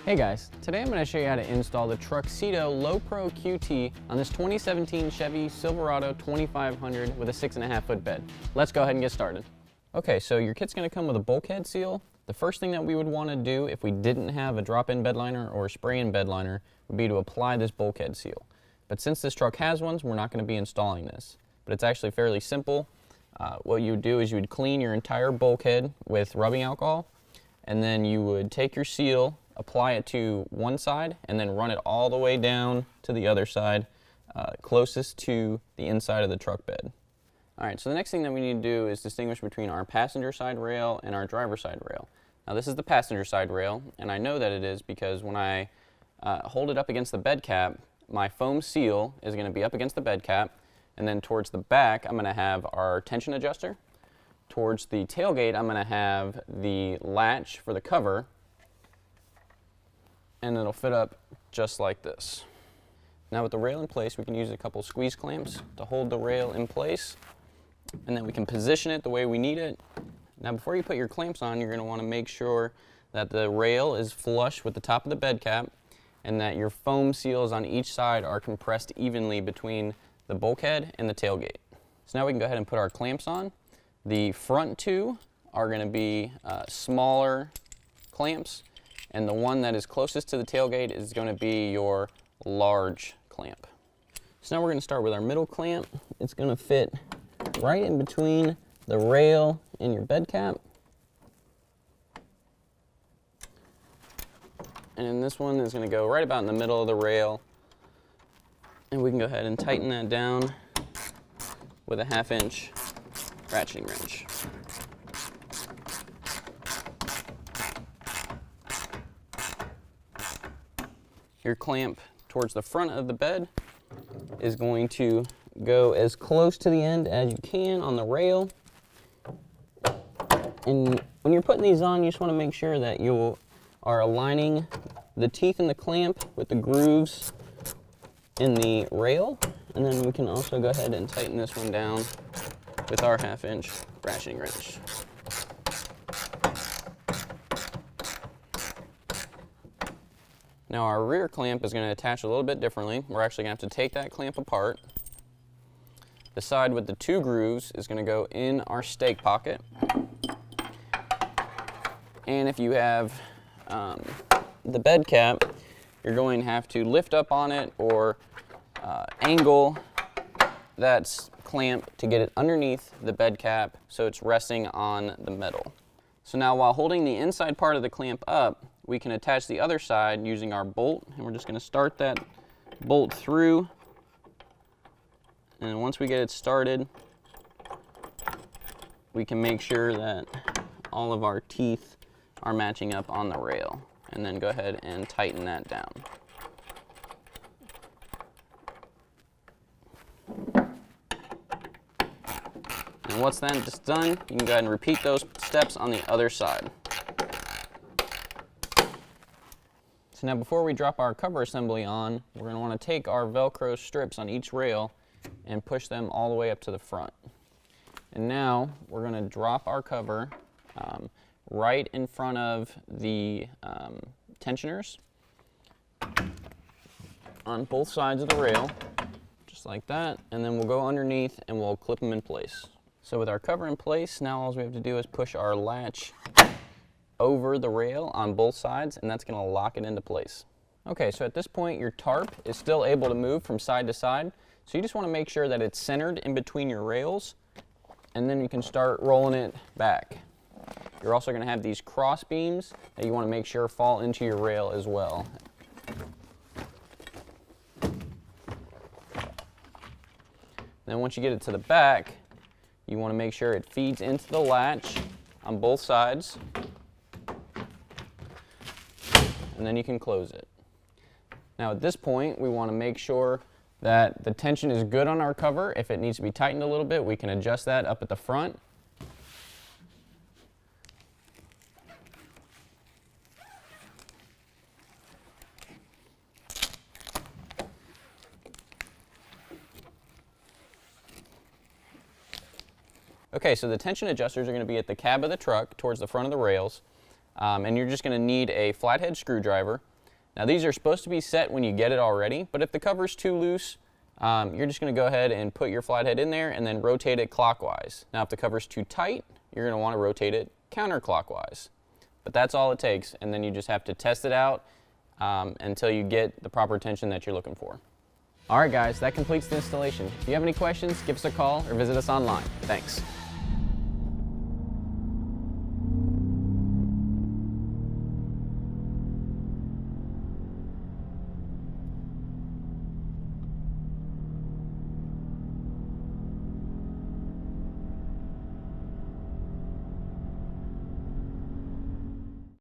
Hey guys, today I'm going to show you how to install the TruXedo Low Pro QT on this 2017 Chevy Silverado 2500 with a 6.5 foot bed. Let's go ahead and get started. Okay, so your kit's going to come with a bulkhead seal. The first thing that we would want to do if we didn't have a drop-in bed liner or a spray-in bed liner would be to apply this bulkhead seal. But since this truck has one, we're not going to be installing this. But it's actually fairly simple. What you would do is you would clean your entire bulkhead with rubbing alcohol, and then you would take your seal, apply it to one side, and then run it all the way down to the other side, closest to the inside of the truck bed. Alright, so the next thing that we need to do is distinguish between our passenger side rail and our driver side rail. Now this is the passenger side rail, and I know that it is because when I hold it up against the bed cap, my foam seal is going to be up against the bed cap, and then towards the back I'm going to have our tension adjuster. Towards the tailgate I'm going to have the latch for the cover, and it'll fit up just like this. Now with the rail in place, we can use a couple squeeze clamps to hold the rail in place, and then we can position it the way we need it. Now before you put your clamps on, you're going to want to make sure that the rail is flush with the top of the bed cap and that your foam seals on each side are compressed evenly between the bulkhead and the tailgate. So now we can go ahead and put our clamps on. The front two are going to be smaller clamps, and the one that is closest to the tailgate is going to be your large clamp. So now we're going to start with our middle clamp. It's going to fit right in between the rail and your bed cap. And this one is going to go right about in the middle of the rail. And we can go ahead and tighten that down with a 1/2 inch ratcheting wrench. Your clamp towards the front of the bed is going to go as close to the end as you can on the rail. And when you're putting these on, you just want to make sure that you are aligning the teeth in the clamp with the grooves in the rail. And then we can also go ahead and tighten this one down with our 1/2 inch ratcheting wrench. Now our rear clamp is going to attach a little bit differently. We're actually going to have to take that clamp apart. The side with the 2 grooves is going to go in our stake pocket. And if you have the bed cap, you're going to have to lift up on it or angle that clamp to get it underneath the bed cap so it's resting on the metal. So now while holding the inside part of the clamp up, we can attach the other side using our bolt, and we're just going to start that bolt through, and once we get it started, we can make sure that all of our teeth are matching up on the rail, and then go ahead and tighten that down. And once that's done, you can go ahead and repeat those steps on the other side. So now before we drop our cover assembly on, we're going to want to take our Velcro strips on each rail and push them all the way up to the front. And now we're going to drop our cover right in front of the tensioners on both sides of the rail, just like that, and then we'll go underneath and we'll clip them in place. So with our cover in place, now all we have to do is push our latch over the rail on both sides, and that's going to lock it into place. Okay, so at this point your tarp is still able to move from side to side, so you just want to make sure that it's centered in between your rails, and then you can start rolling it back. You're also going to have these cross beams that you want to make sure fall into your rail as well. Then once you get it to the back, you want to make sure it feeds into the latch on both sides, and then you can close it. Now at this point, we want to make sure that the tension is good on our cover. If it needs to be tightened a little bit, we can adjust that up at the front. Okay, so the tension adjusters are going to be at the cab of the truck towards the front of the rails, and you're just going to need a flathead screwdriver Now these are supposed to be set when you get it already, but if the cover's too loose, you're just going to go ahead and put your flathead in there and then rotate it clockwise. Now if the cover's too tight, you're going to want to rotate it counterclockwise. But that's all it takes, and then you just have to test it out until you get the proper tension that you're looking for. Alright guys, that completes the installation. If you have any questions, give us a call or visit us online. Thanks.